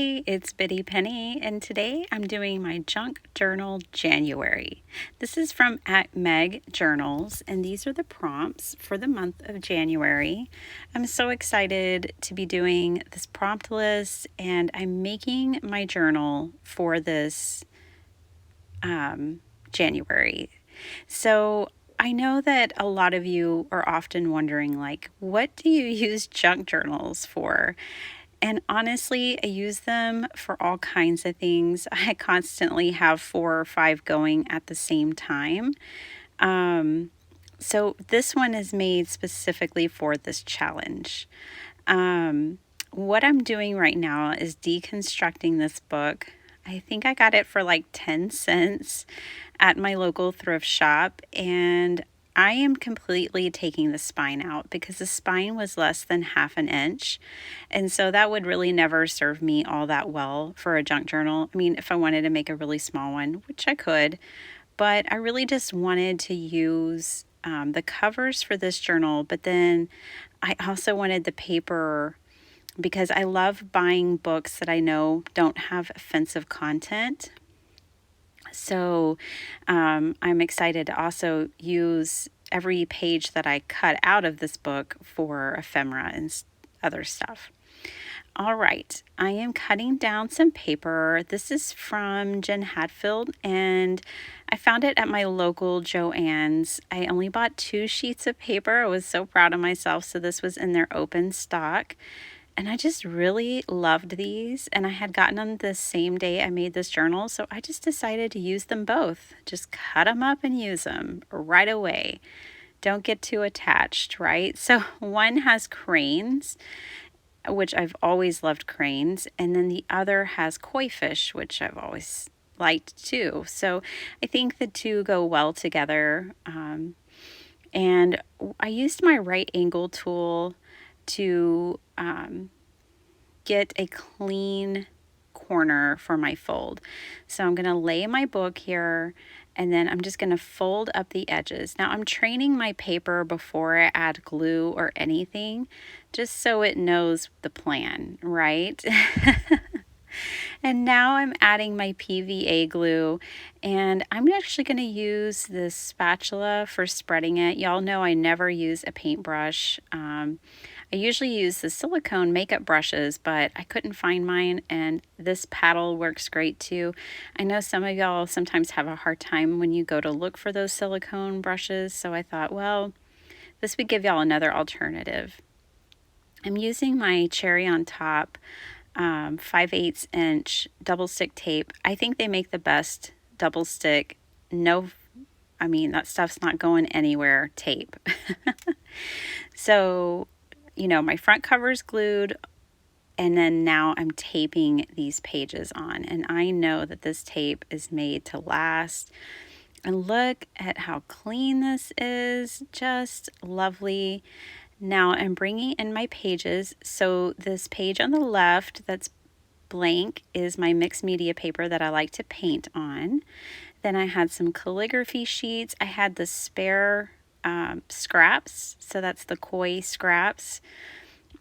Hey, it's Biddy Penny, and today I'm doing my Junk Journal January. This is from @Meg Journals, and these are the prompts for the month of January. I'm so excited to be doing this prompt list, and I'm making my journal for this January. So I know that a lot of you are often wondering, like, what do you use junk journals for? And honestly, I use them for all kinds of things. I constantly have 4 or 5 going at the same time. So this one is made specifically for this challenge. What I'm doing right now is deconstructing this book. I think I got it for like 10 cents at my local thrift shop, and I am completely taking the spine out because the spine was less than half an inch. And so that would really never serve me all that well for a junk journal. I mean, if I wanted to make a really small one, which I could, but I really just wanted to use the covers for this journal. But then I also wanted the paper because I love buying books that I know don't have offensive content. So I'm excited to also use every page that I cut out of this book for ephemera and other stuff. All right, I am cutting down some paper. This is from Jen Hadfield, and I found it at my local Joann's. I only bought 2 sheets of paper. I was so proud of myself. So this was in their open stock. And I just really loved these, and I had gotten them the same day I made this journal, so I just decided to use them both. Just cut them up and use them right away. Don't get too attached, right? So one has cranes, which I've always loved cranes, and then the other has koi fish, which I've always liked too. So I think the two go well together. And I used my right angle tool to get a clean corner for my fold. So I'm going to lay my book here, and then I'm just going to fold up the edges. Now I'm training my paper before I add glue or anything, just so it knows the plan, right? And now I'm adding my PVA glue, and I'm actually going to use this spatula for spreading it. Y'all know I never use a paintbrush. I usually use the silicone makeup brushes, but I couldn't find mine, and this paddle works great too. I know some of y'all sometimes have a hard time when you go to look for those silicone brushes, so I thought, well, this would give y'all another alternative. I'm using my cherry on top 5/8 inch double stick tape. I think they make the best double stick. That stuff's not going anywhere tape. So, my front cover is glued, and then now I'm taping these pages on, and I know that this tape is made to last. And look at how clean this is, just lovely. Now I'm bringing in my pages. So this page on the left that's blank is my mixed media paper that I like to paint on. Then I had some calligraphy sheets. I had the spare scraps, so that's the koi scraps.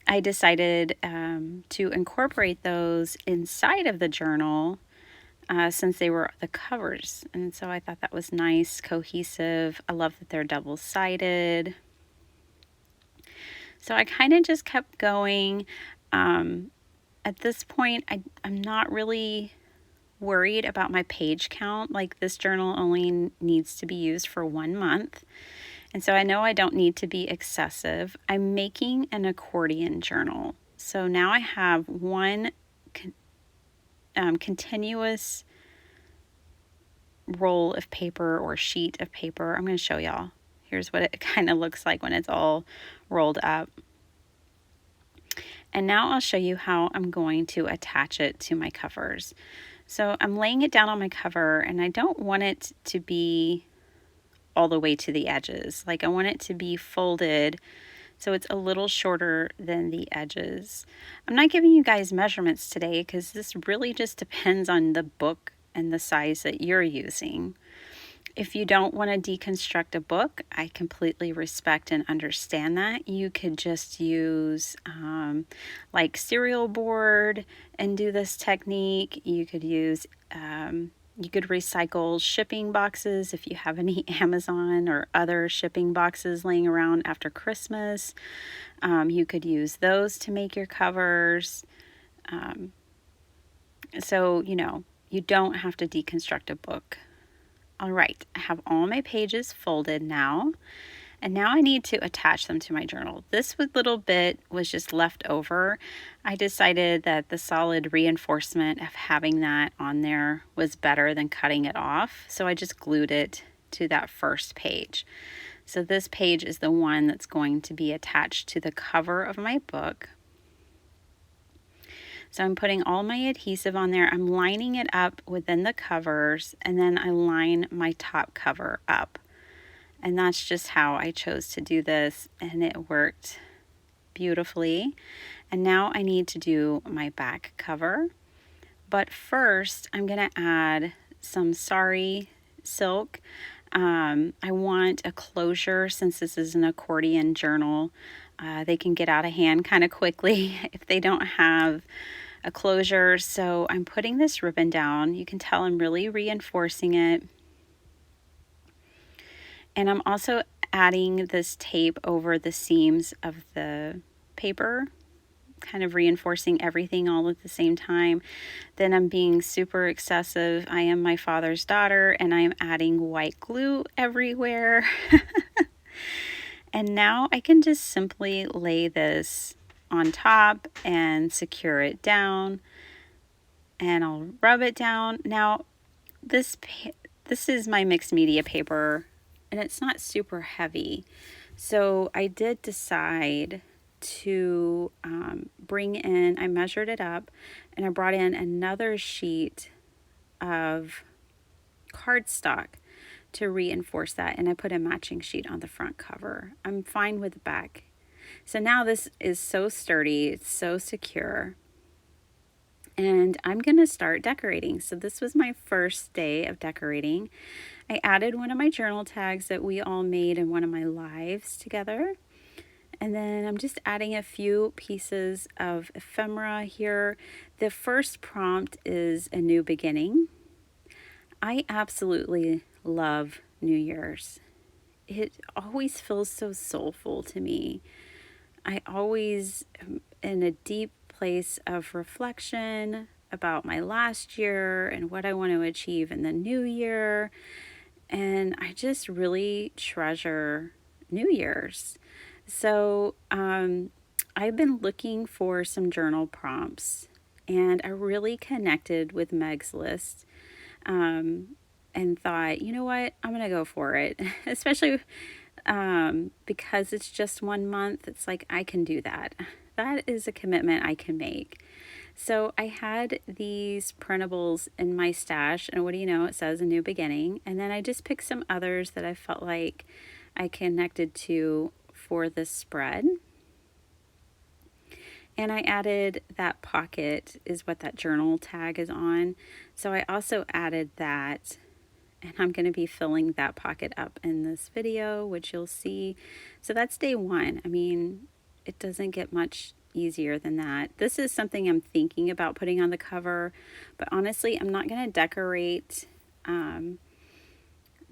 I decided to incorporate those inside of the journal since they were the covers, and so I thought that was nice, cohesive. I love that they're double-sided. So I kind of just kept going. At this point, I'm not really worried about my page count. Like, this journal only needs to be used for 1 month. And so I know I don't need to be excessive. I'm making an accordion journal. So now I have one continuous roll of paper or sheet of paper. I'm going to show y'all. Here's what it kind of looks like when it's all rolled up. And now I'll show you how I'm going to attach it to my covers. So I'm laying it down on my cover, and I don't want it to be all the way to the edges. Like, I want it to be folded so it's a little shorter than the edges. I'm not giving you guys measurements today because this really just depends on the book and the size that you're using. If you don't want to deconstruct a book, I completely respect and understand that. You could just use like cereal board and do this technique. You could use, you could recycle shipping boxes if you have any Amazon or other shipping boxes laying around after Christmas. You could use those to make your covers. So, you don't have to deconstruct a book. All right, I have all my pages folded now, and now I need to attach them to my journal. This little bit was just left over. I decided that the solid reinforcement of having that on there was better than cutting it off, so I just glued it to that first page. So this page is the one that's going to be attached to the cover of my book. So I'm putting all my adhesive on there. I'm lining it up within the covers, and then I line my top cover up. And that's just how I chose to do this, and it worked beautifully. And now I need to do my back cover. But first, I'm going to add some sari silk. I want a closure since this is an accordion journal. They can get out of hand kind of quickly if they don't have a closure. So I'm putting this ribbon down. You can tell I'm really reinforcing it. And I'm also adding this tape over the seams of the paper, kind of reinforcing everything all at the same time. Then I'm being super excessive. I am my father's daughter, and I am adding white glue everywhere. And now I can just simply lay this on top and secure it down, and I'll rub it down. Now this is my mixed media paper, and it's not super heavy, so I did decide to bring in, I measured it up, and I brought in another sheet of cardstock to reinforce that, and I put a matching sheet on the front cover. I'm fine with the back. So now this is so sturdy, it's so secure, and I'm going to start decorating. So this was my first day of decorating. I added one of my journal tags that we all made in one of my lives together. And then I'm just adding a few pieces of ephemera here. The first prompt is a new beginning. I absolutely love New Year's. It always feels so soulful to me. I always am in a deep place of reflection about my last year and what I want to achieve in the new year. And I just really treasure New Year's. So I've been looking for some journal prompts, and I really connected with Meg's list. And thought, you know what, I'm going to go for it. Especially because it's just 1 month. It's like, I can do that. That is a commitment I can make. So I had these printables in my stash, and what do you know, it says a new beginning. And then I just picked some others that I felt like I connected to for this spread. And I added that pocket is what that journal tag is on. So I also added that, and I'm going to be filling that pocket up in this video, which you'll see. So that's day one. I mean, it doesn't get much easier than that. This is something I'm thinking about putting on the cover, but honestly, I'm not going to decorate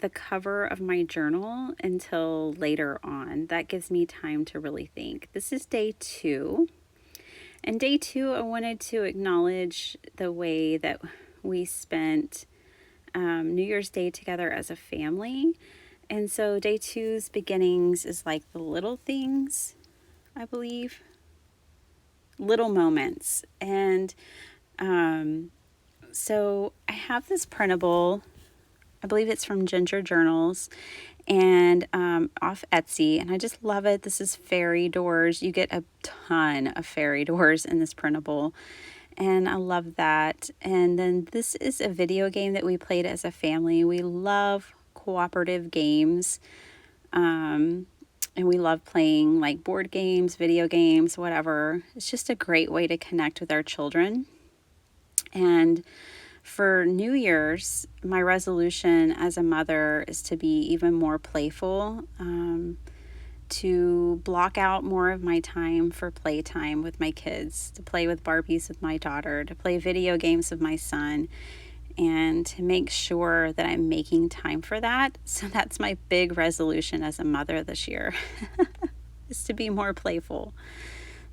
the cover of my journal until later on. That gives me time to really think. This is day two. And day two, I wanted to acknowledge the way that we spent New Year's Day together as a family. And so day two's beginnings is like the little things, I believe. Little moments. And so I have this printable, I believe it's from Ginger Journals, and off Etsy, and I just love it. This is fairy doors. You get a ton of fairy doors in this printable, and I love that. And then this is a video game that we played as a family. We love cooperative games, and we love playing like board games, video games, whatever. It's just a great way to connect with our children. And For New Year's, my resolution as a mother is to be even more playful, to block out more of my time for playtime with my kids, to play with Barbies with my daughter, to play video games with my son, and to make sure that I'm making time for that. So that's my big resolution as a mother this year, is to be more playful.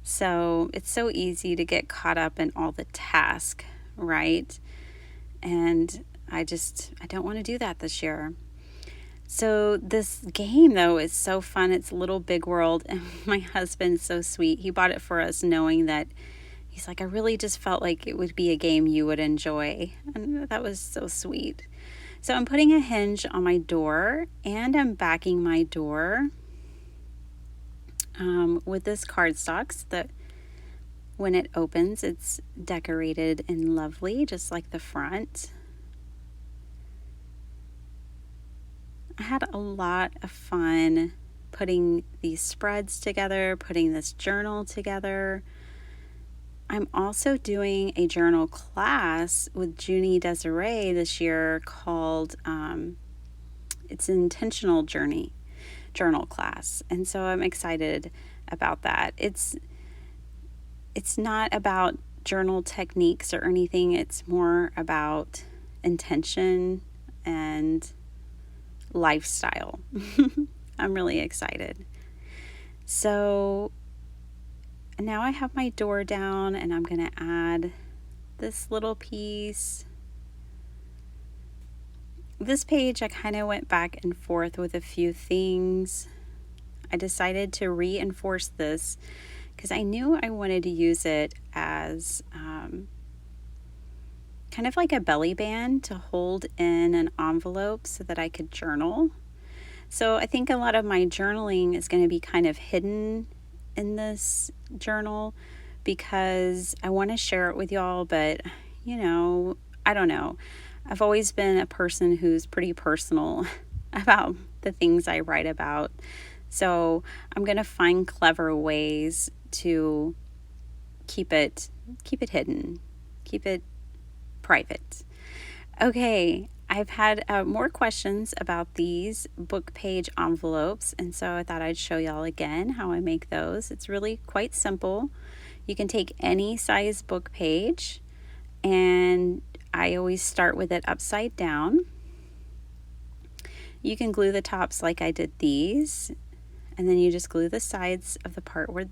So it's so easy to get caught up in all the task, right? And I don't want to do that this year. So this game, though, is so fun. It's Little Big World, and my husband's so sweet. He bought it for us knowing that he's like, I really just felt like it would be a game you would enjoy. And that was so sweet. So I'm putting a hinge on my door, and I'm backing my door with this cardstock that when it opens, it's decorated and lovely, just like the front. I had a lot of fun putting these spreads together, putting this journal together. I'm also doing a journal class with Junie Desiree this year called, it's an intentional journal class. And so I'm excited about that. It's not about journal techniques or anything. It's more about intention and lifestyle. I'm really excited. So now I have my door down, and I'm going to add this little piece. This page, I kind of went back and forth with a few things. I decided to reinforce this because I knew I wanted to use it as kind of like a belly band to hold in an envelope so that I could journal. So I think a lot of my journaling is going to be kind of hidden in this journal because I want to share it with y'all, but I don't know. I've always been a person who's pretty personal about the things I write about. So I'm going to find clever ways to keep it hidden, keep it private. Okay, I've had more questions about these book page envelopes, and so I thought I'd show y'all again how I make those. It's really quite simple. You can take any size book page, and I always start with it upside down. You can glue the tops like I did these, and then you just glue the sides of the part where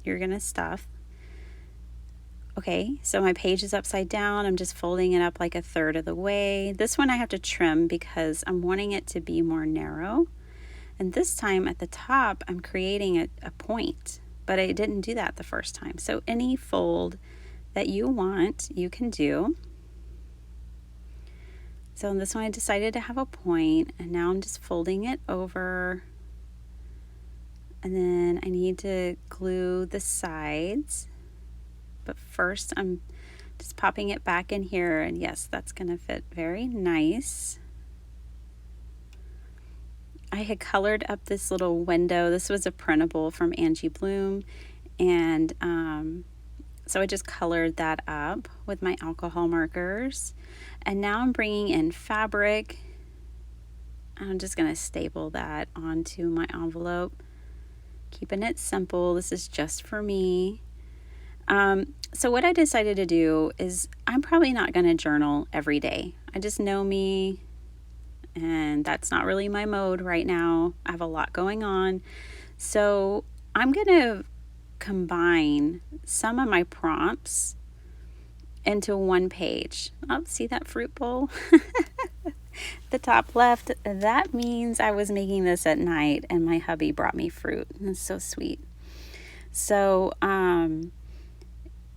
you're going to stuff. Okay, so my page is upside down. I'm just folding it up like a third of the way. This one I have to trim because I'm wanting it to be more narrow. And this time at the top, I'm creating a point, but I didn't do that the first time. So any fold that you want, you can do. So in this one, I decided to have a point, and now I'm just folding it over. And then I need to glue the sides. But first, I'm just popping it back in here, and yes, that's going to fit very nice. I had colored up this little window. This was a printable from Angie Bloom, and so I just colored that up with my alcohol markers. And now I'm bringing in fabric. I'm just going to staple that onto my envelope, keeping it simple. This is just for me. So what I decided to do is I'm probably not going to journal every day. I just know me, and that's not really my mode right now. I have a lot going on. So I'm going to combine some of my prompts into one page. Oh, see that fruit bowl? The top left, that means I was making this at night and my hubby brought me fruit. It's so sweet. So,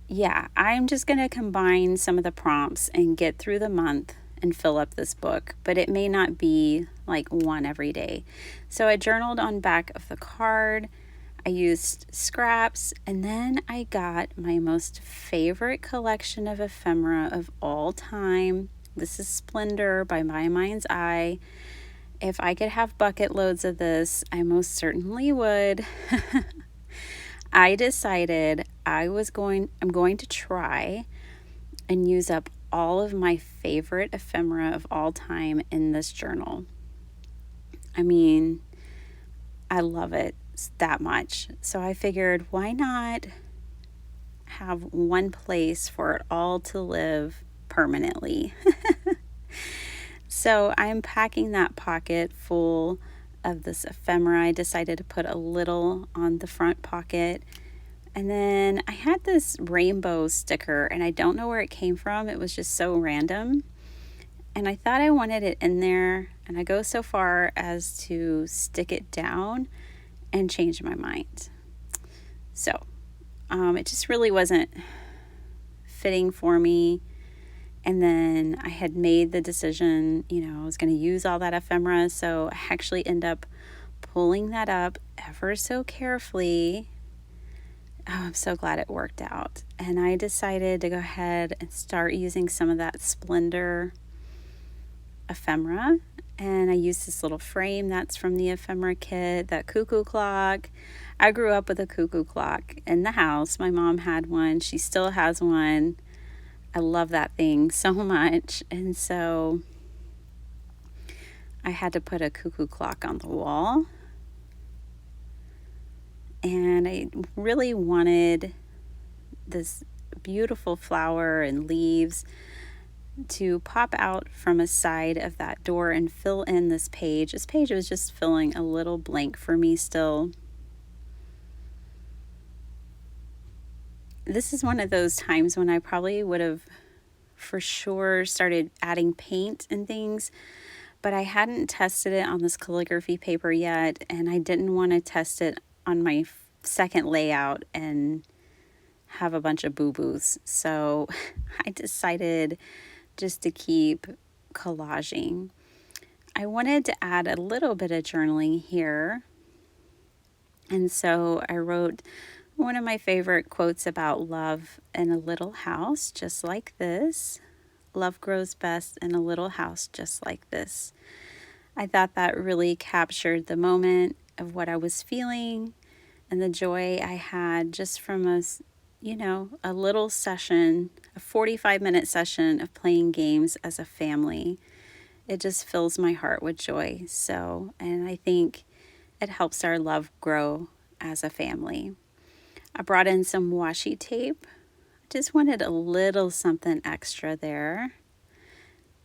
yeah, I'm just going to combine some of the prompts and get through the month and fill up this book, but it may not be like one every day. So I journaled on back of the card. I used scraps, and then I got my most favorite collection of ephemera of all time. This is Splendor by My Mind's Eye. If I could have bucket loads of this, I most certainly would. I decided I'm going to try and use up all of my favorite ephemera of all time in this journal. I mean, I love it that much. So I figured, why not have one place for it all to live permanently? So I'm packing that pocket full of this ephemera. I decided to put a little on the front pocket. And then I had this rainbow sticker, and I don't know where it came from. It was just so random. And I thought I wanted it in there, and I go so far as to stick it down and change my mind. So it just really wasn't fitting for me. And then I had made the decision, I was going to use all that ephemera. So I actually end up pulling that up ever so carefully. Oh, I'm so glad it worked out. And I decided to go ahead and start using some of that Splendor ephemera. And I used this little frame that's from the ephemera kit, that cuckoo clock. I grew up with a cuckoo clock in the house. My mom had one. She still has one. I love that thing so much. And so I had to put a cuckoo clock on the wall. And I really wanted this beautiful flower and leaves to pop out from a side of that door and fill in this page. This page was just filling a little blank for me still. This is one of those times when I probably would have for sure started adding paint and things, but I hadn't tested it on this calligraphy paper yet, and I didn't want to test it on my second layout and have a bunch of boo-boos. So I decided just to keep collaging. I wanted to add a little bit of journaling here, and so I wrote one of my favorite quotes about love in a little house, just like this. Love grows best in a little house, just like this. I thought that really captured the moment of what I was feeling and the joy I had just from a little session, a 45-minute session of playing games as a family. It just fills my heart with joy. And I think it helps our love grow as a family. I brought in some washi tape. I just wanted a little something extra there.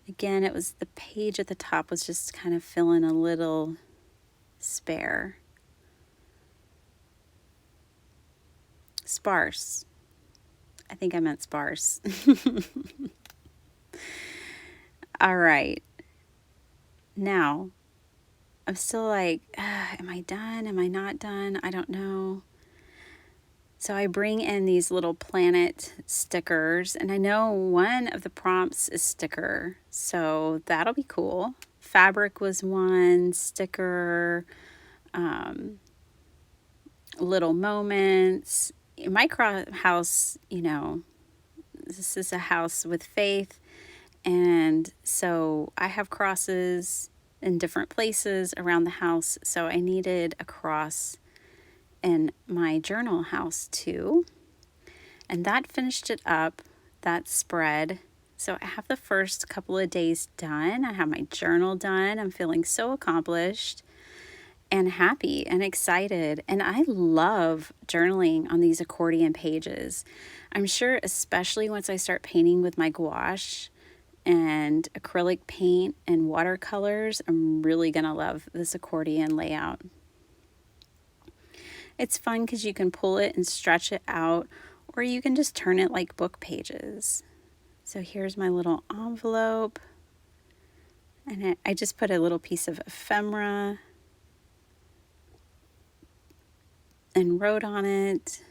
Again, it was the page at the top was just kind of filling a little spare. Sparse. I think I meant sparse. All right. Now, I'm still like, am I done? Am I not done? I don't know. So I bring in these little planet stickers, and I know one of the prompts is sticker, so that'll be cool. Fabric was one, sticker, little moments. In my house, this is a house with faith, and so I have crosses in different places around the house, so I needed a cross in my journal house too. And that finished it up, that spread. So I have the first couple of days done. I have my journal done. I'm feeling so accomplished and happy and excited. And I love journaling on these accordion pages. I'm sure, especially once I start painting with my gouache and acrylic paint and watercolors, I'm really gonna love this accordion layout. It's fun because you can pull it and stretch it out, or you can just turn it like book pages. So here's my little envelope, and I just put a little piece of ephemera and wrote on it.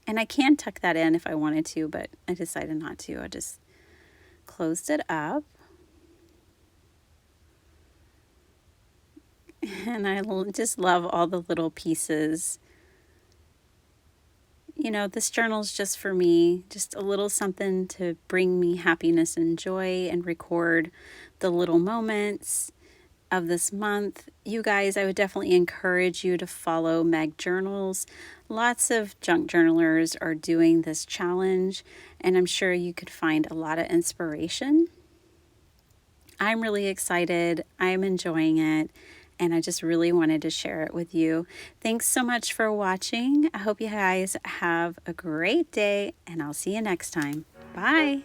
And I can tuck that in if I wanted to, but I decided not to. I just closed it up. And I just love all the little pieces. This journal's just for me, just a little something to bring me happiness and joy and record the little moments of this month. You guys, I would definitely encourage you to follow Meg Journals. Lots of junk journalers are doing this challenge, and I'm sure you could find a lot of inspiration. I'm really excited. I'm enjoying it, and I just really wanted to share it with you. Thanks so much for watching. I hope you guys have a great day, and I'll see you next time. Bye.